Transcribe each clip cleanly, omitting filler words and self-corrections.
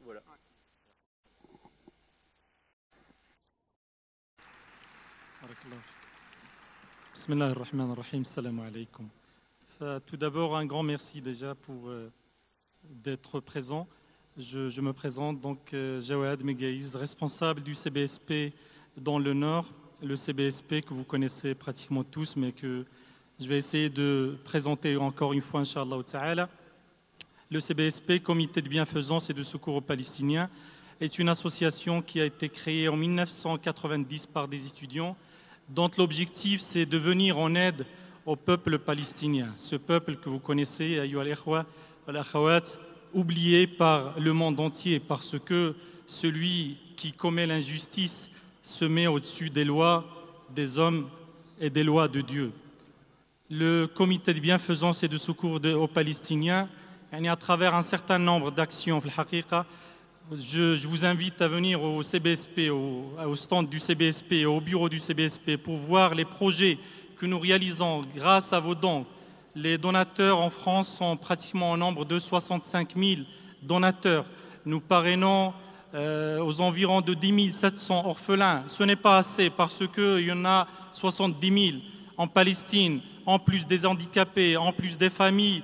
Voilà. Bismillah ar-Rahman ar-Rahim, salam alaikum. Tout d'abord, un grand merci déjà pour d'être présent. Je me présente donc Jawad Megaïz, responsable du CBSP dans le Nord, le CBSP que vous connaissez pratiquement tous, mais que je vais essayer de présenter encore une fois, Inch'Allah Ta'ala. Le CBSP, Comité de bienfaisance et de secours aux Palestiniens, est une association qui a été créée en 1990 par des étudiants, dont l'objectif c'est de venir en aide au peuple palestinien. Ce peuple que vous connaissez, ayyuhal ikhwa wal akhawat, oublié par le monde entier parce que celui qui commet l'injustice se met au-dessus des lois des hommes et des lois de Dieu. Le comité de bienfaisance et de secours aux Palestiniens, à travers un certain nombre d'actions, je vous invite à venir au CBSP, au stand du CBSP, au bureau du CBSP pour voir les projets que nous réalisons grâce à vos dons. Les donateurs en France sont pratiquement au nombre de 65 000 donateurs. Nous parrainons aux environs de 10 700 orphelins. Ce n'est pas assez parce qu'il y en a 70 000 en Palestine, en plus des handicapés, en plus des familles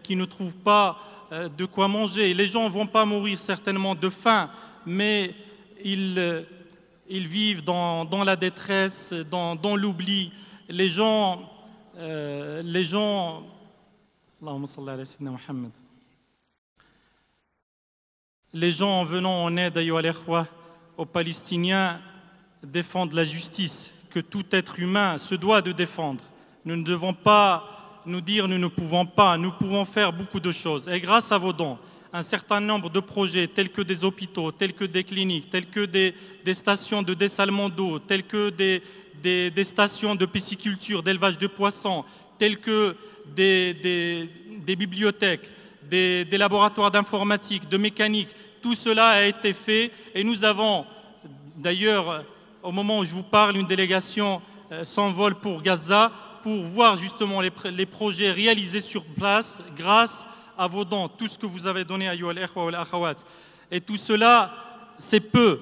qui ne trouvent pas de quoi manger. Les gens ne vont pas mourir certainement de faim, mais ils vivent dans la détresse, dans l'oubli. Les gens, Allahumma salli ala sayyidina Muhammad. Les gens en venant en aide aux Palestiniens défendent la justice que tout être humain se doit de défendre. Nous ne devons pas nous dire nous ne pouvons pas, nous pouvons faire beaucoup de choses. Et grâce à vos dons, un certain nombre de projets tels que des hôpitaux, tels que des cliniques, tels que des stations de dessalement d'eau, tels que des stations de pisciculture, d'élevage de poissons, tels que des bibliothèques, des laboratoires d'informatique, de mécanique, tout cela a été fait et nous avons d'ailleurs, au moment où je vous parle, une délégation s'envole pour Gaza pour voir justement les projets réalisés sur place grâce à vos dons, tout ce que vous avez donné à ayyuhal ikhwa wal akhawat. Et tout cela, c'est peu,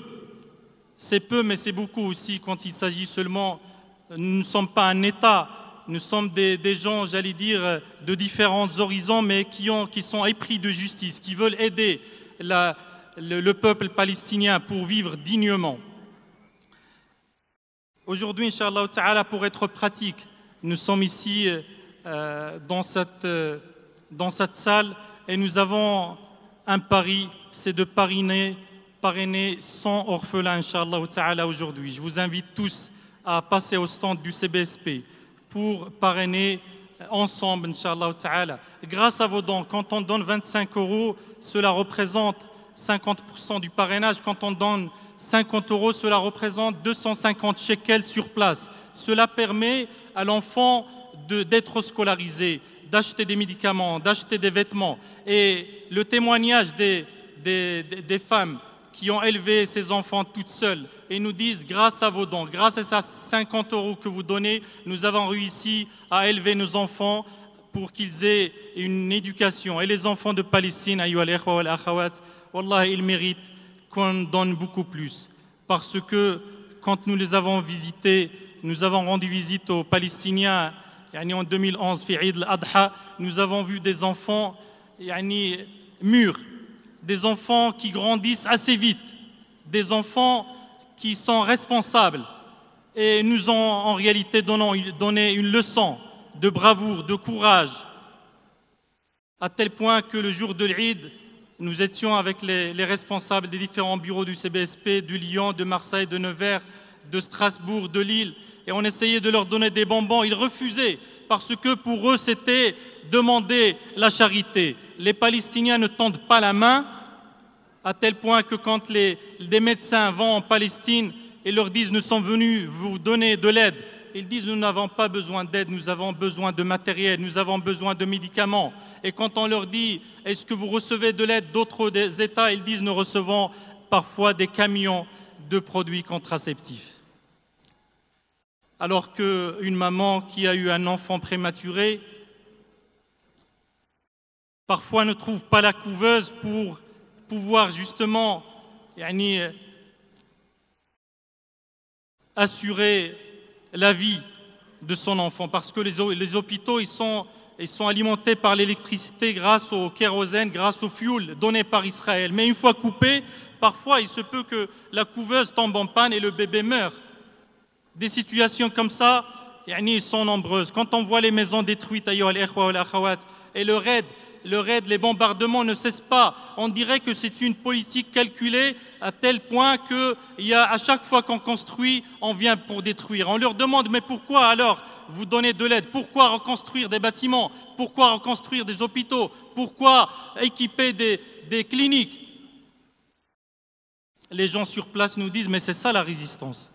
mais c'est beaucoup aussi quand il s'agit seulement, nous ne sommes pas un État, nous sommes des gens, j'allais dire, de différents horizons, mais qui sont épris de justice, qui veulent aider le peuple palestinien pour vivre dignement. Aujourd'hui, Inch'Allah Ta'ala, pour être pratique, nous sommes ici dans cette salle et nous avons un pari, c'est de parrainer 100 orphelins, Inch'Allah Ta'ala, aujourd'hui. Je vous invite tous à passer au stand du CBSP pour parrainer ensemble, Inch'Allah Ta'ala. Grâce à vos dons, quand on donne 25 €, cela représente 50% du parrainage. Quand on donne 50 €, cela représente 250 shekels sur place. Cela permet à l'enfant d'être scolarisé, d'acheter des médicaments, d'acheter des vêtements. Et le témoignage des femmes qui ont élevé ces enfants toutes seules et nous disent, grâce à vos dons, grâce à ces 50 € que vous donnez, nous avons réussi à élever nos enfants pour qu'ils aient une éducation. Et les enfants de Palestine, ayyuhal ikhwa wal akhawat, wallah, ils méritent qu'on donne beaucoup plus. Parce que quand nous les avons visités, nous avons rendu visite aux Palestiniens en 2011, fi Eid al-Adha, nous avons vu des enfants mûrs, des enfants qui grandissent assez vite, des enfants qui sont responsables et nous ont en réalité donné une leçon de bravoure, de courage, à tel point que le jour de l'Eid, nous étions avec les responsables des différents bureaux du CBSP, de Lyon, de Marseille, de Nevers, de Strasbourg, de Lille, et on essayait de leur donner des bonbons. Ils refusaient parce que pour eux, c'était demander la charité. Les Palestiniens ne tendent pas la main, à tel point que quand des médecins vont en Palestine et leur disent « nous sommes venus vous donner de l'aide », ils disent « nous n'avons pas besoin d'aide, nous avons besoin de matériel, nous avons besoin de médicaments ». Et quand on leur dit « est-ce que vous recevez de l'aide d'autres États ?» ils disent « nous recevons parfois des camions de produits contraceptifs ». Alors qu'une maman qui a eu un enfant prématuré, parfois ne trouve pas la couveuse pour pouvoir justement assurer la vie de son enfant, parce que les hôpitaux ils sont alimentés par l'électricité grâce au kérosène, grâce au fioul donné par Israël. Mais une fois coupé, parfois il se peut que la couveuse tombe en panne et le bébé meurt. Des situations comme ça, sont nombreuses. Quand on voit les maisons détruites, et le raid, les bombardements ne cessent pas. On dirait que c'est une politique calculée à tel point qu'à chaque fois qu'on construit, on vient pour détruire. On leur demande, mais pourquoi alors vous donnez de l'aide? Pourquoi reconstruire des bâtiments? Pourquoi reconstruire des hôpitaux? Pourquoi équiper des cliniques? Les gens sur place nous disent, mais c'est ça la résistance.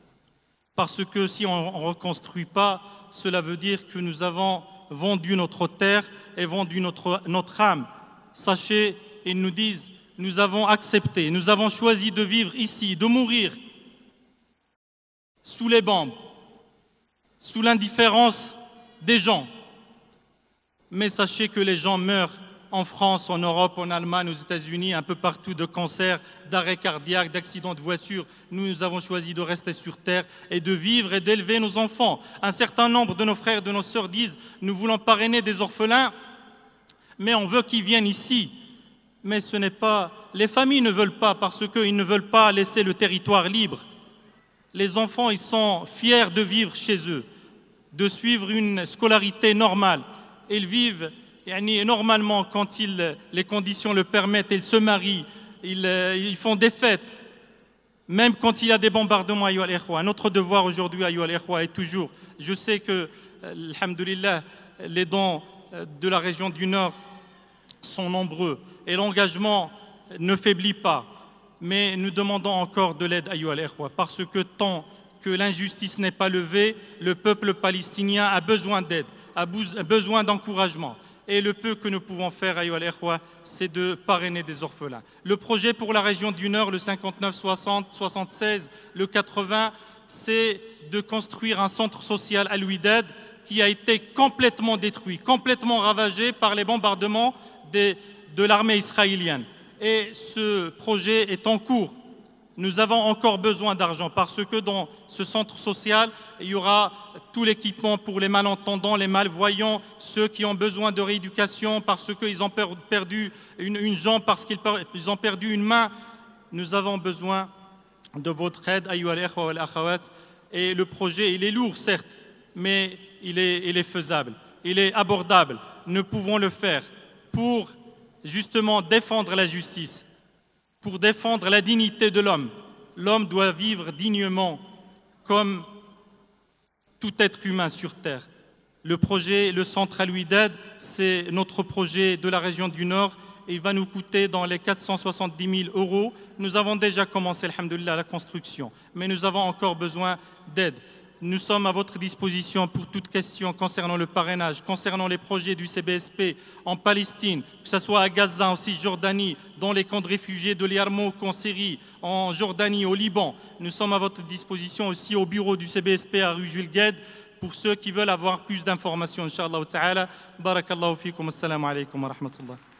Parce que si on ne reconstruit pas, cela veut dire que nous avons vendu notre terre et vendu notre âme. Sachez, ils nous disent, nous avons accepté, nous avons choisi de vivre ici, de mourir sous les bombes, sous l'indifférence des gens. Mais sachez que les gens meurent en France, en Europe, en Allemagne, aux États-Unis, un peu partout, de cancer, d'arrêt cardiaque, d'accidents de voiture. Nous avons choisi de rester sur terre et de vivre et d'élever nos enfants. Un certain nombre de nos frères et de nos sœurs disent « Nous voulons parrainer des orphelins, mais on veut qu'ils viennent ici. » Mais ce n'est pas... Les familles ne veulent pas parce qu'ils ne veulent pas laisser le territoire libre. Les enfants, ils sont fiers de vivre chez eux, de suivre une scolarité normale. Ils vivent normalement quand les conditions le permettent, ils se marient, ils font des fêtes. Même quand il y a des bombardements, notre devoir aujourd'hui est toujours, je sais que, alhamdoulilah, les dons de la région du Nord sont nombreux et l'engagement ne faiblit pas. Mais nous demandons encore de l'aide, parce que tant que l'injustice n'est pas levée, le peuple palestinien a besoin d'aide, a besoin d'encouragement. Et le peu que nous pouvons faire, c'est de parrainer des orphelins. Le projet pour la région du Nord, le 59, 60, 76, le 80, c'est de construire un centre social à Al-Widad qui a été complètement détruit, complètement ravagé par les bombardements de l'armée israélienne. Et ce projet est en cours. Nous avons encore besoin d'argent parce que dans ce centre social, il y aura tout l'équipement pour les malentendants, les malvoyants, ceux qui ont besoin de rééducation parce qu'ils ont perdu une jambe, parce qu'ils ont perdu une main. Nous avons besoin de votre aide, et le projet, il est lourd, certes, mais il est faisable, il est abordable. Nous pouvons le faire pour justement défendre la justice, pour défendre la dignité de l'homme. L'homme doit vivre dignement comme tout être humain sur Terre. Le projet, le centre Al-Widad, c'est notre projet de la région du Nord. Et il va nous coûter dans les 470 000 €. Nous avons déjà commencé, alhamdoulilah, la construction, mais nous avons encore besoin d'aide. Nous sommes à votre disposition pour toute question concernant le parrainage, concernant les projets du CBSP en Palestine, que ce soit à Gaza, en Cisjordanie, dans les camps de réfugiés de Yarmouk, en Syrie, en Jordanie, au Liban. Nous sommes à votre disposition aussi au bureau du CBSP à rue Jules Gued pour ceux qui veulent avoir plus d'informations, Inch'Allah ta'ala. Barakallahu fikum, assalamu alaikum wa rahmatullah.